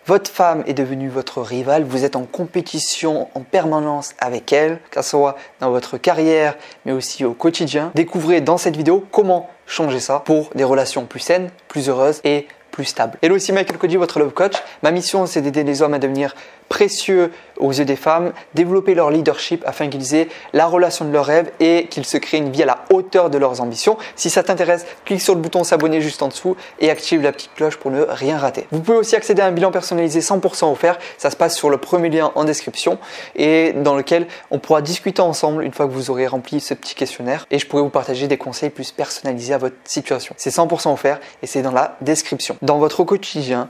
Votre femme est devenue votre rivale, vous êtes en compétition en permanence avec elle, que ce soit dans votre carrière, mais aussi au quotidien. Découvrez dans cette vidéo comment changer ça pour des relations plus saines, plus heureuses et plus stables. Hello, ici Michael Cody, votre love coach. Ma mission, c'est d'aider les hommes à devenir précieux aux yeux des femmes, développer leur leadership afin qu'ils aient la relation de leur rêve et qu'ils se créent une vie à la hauteur de leurs ambitions. Si ça t'intéresse, clique sur le bouton s'abonner juste en dessous et active la petite cloche pour ne rien rater. Vous pouvez aussi accéder à un bilan personnalisé 100% offert. Ça se passe sur le premier lien en description et dans lequel on pourra discuter ensemble une fois que vous aurez rempli ce petit questionnaire et je pourrai vous partager des conseils plus personnalisés à votre situation. C'est 100% offert et c'est dans la description. Dans votre quotidien,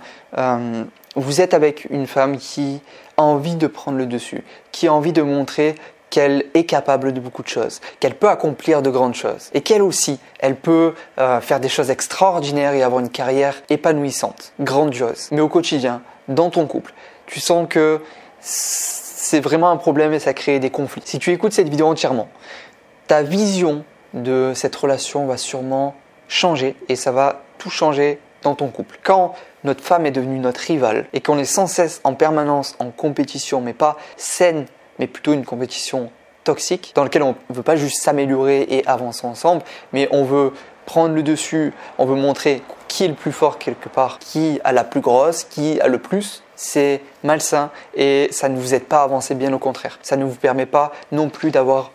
vous êtes avec une femme qui a envie de prendre le dessus, qui a envie de montrer qu'elle est capable de beaucoup de choses, qu'elle peut accomplir de grandes choses et qu'elle aussi, elle peut faire des choses extraordinaires et avoir une carrière épanouissante, grandiose. Mais au quotidien, dans ton couple, tu sens que c'est vraiment un problème et ça crée des conflits. Si tu écoutes cette vidéo entièrement, ta vision de cette relation va sûrement changer et ça va tout changer dans ton couple. Quand notre femme est devenue notre rivale et qu'on est sans cesse en permanence en compétition, mais pas saine, mais plutôt une compétition toxique, dans laquelle on ne veut pas juste s'améliorer et avancer ensemble, mais on veut prendre le dessus, on veut montrer qui est le plus fort quelque part, qui a la plus grosse, qui a le plus, c'est malsain et ça ne vous aide pas à avancer, bien au contraire. Ça ne vous permet pas non plus d'avoir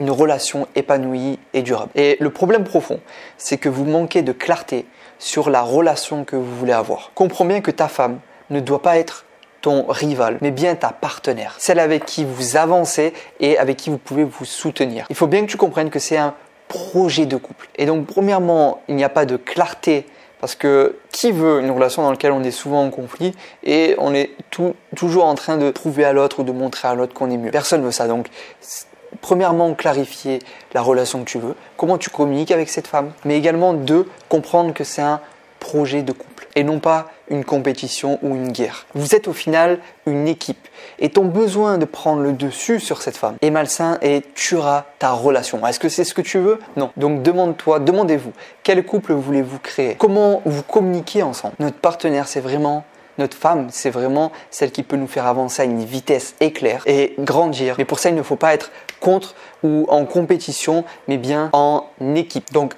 une relation épanouie et durable. Et le problème profond, c'est que vous manquez de clarté sur la relation que vous voulez avoir. Comprends bien que ta femme ne doit pas être ton rival, mais bien ta partenaire, celle avec qui vous avancez et avec qui vous pouvez vous soutenir. Il faut bien que tu comprennes que c'est un projet de couple. Et donc, premièrement, il n'y a pas de clarté parce que qui veut une relation dans laquelle on est souvent en conflit et on est toujours en train de prouver à l'autre ou de montrer à l'autre qu'on est mieux. Personne ne veut ça. Donc, premièrement, clarifier la relation que tu veux, comment tu communiques avec cette femme, mais également deux, comprendre que c'est un projet de couple et non pas une compétition ou une guerre. Vous êtes au final une équipe et ton besoin de prendre le dessus sur cette femme est malsain et tuera ta relation. Est-ce que c'est ce que tu veux? Non. Donc demandez-vous, quel couple voulez-vous créer? Comment vous communiquez ensemble? Notre partenaire, c'est vraiment notre femme, c'est vraiment celle qui peut nous faire avancer à une vitesse éclair et grandir. Mais pour ça, il ne faut pas être contre ou en compétition, mais bien en équipe. Donc,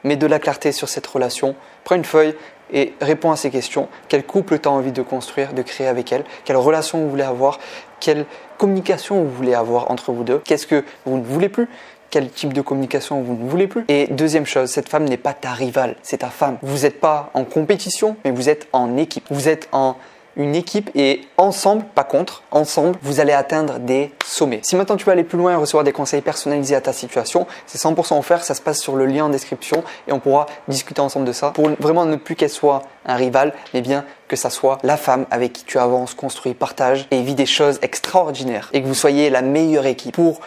mets de la clarté sur cette relation. Prends une feuille et réponds à ces questions. Quel couple tu as envie de construire, de créer avec elle? Quelle relation vous voulez avoir? Quelle communication vous voulez avoir entre vous deux? Qu'est-ce que vous ne voulez plus? Quel type de communication vous ne voulez plus? Et deuxième chose, cette femme n'est pas ta rivale, c'est ta femme. Vous n'êtes pas en compétition, mais vous êtes en équipe. Vous êtes en une équipe et ensemble, pas contre, ensemble, vous allez atteindre des sommets. Si maintenant tu veux aller plus loin et recevoir des conseils personnalisés à ta situation, c'est 100% offert, ça se passe sur le lien en description et on pourra discuter ensemble de ça pour vraiment ne plus qu'elle soit un rival, mais bien que ça soit la femme avec qui tu avances, construis, partages et vis des choses extraordinaires et que vous soyez la meilleure équipe pour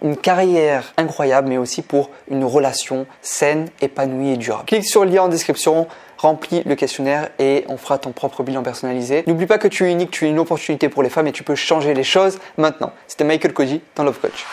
une carrière incroyable, mais aussi pour une relation saine, épanouie et durable. Clique sur le lien en description, remplis le questionnaire et on fera ton propre bilan personnalisé. N'oublie pas que tu es unique, tu es une opportunité pour les femmes et tu peux changer les choses maintenant. C'était Michael Cody, ton Love Coach.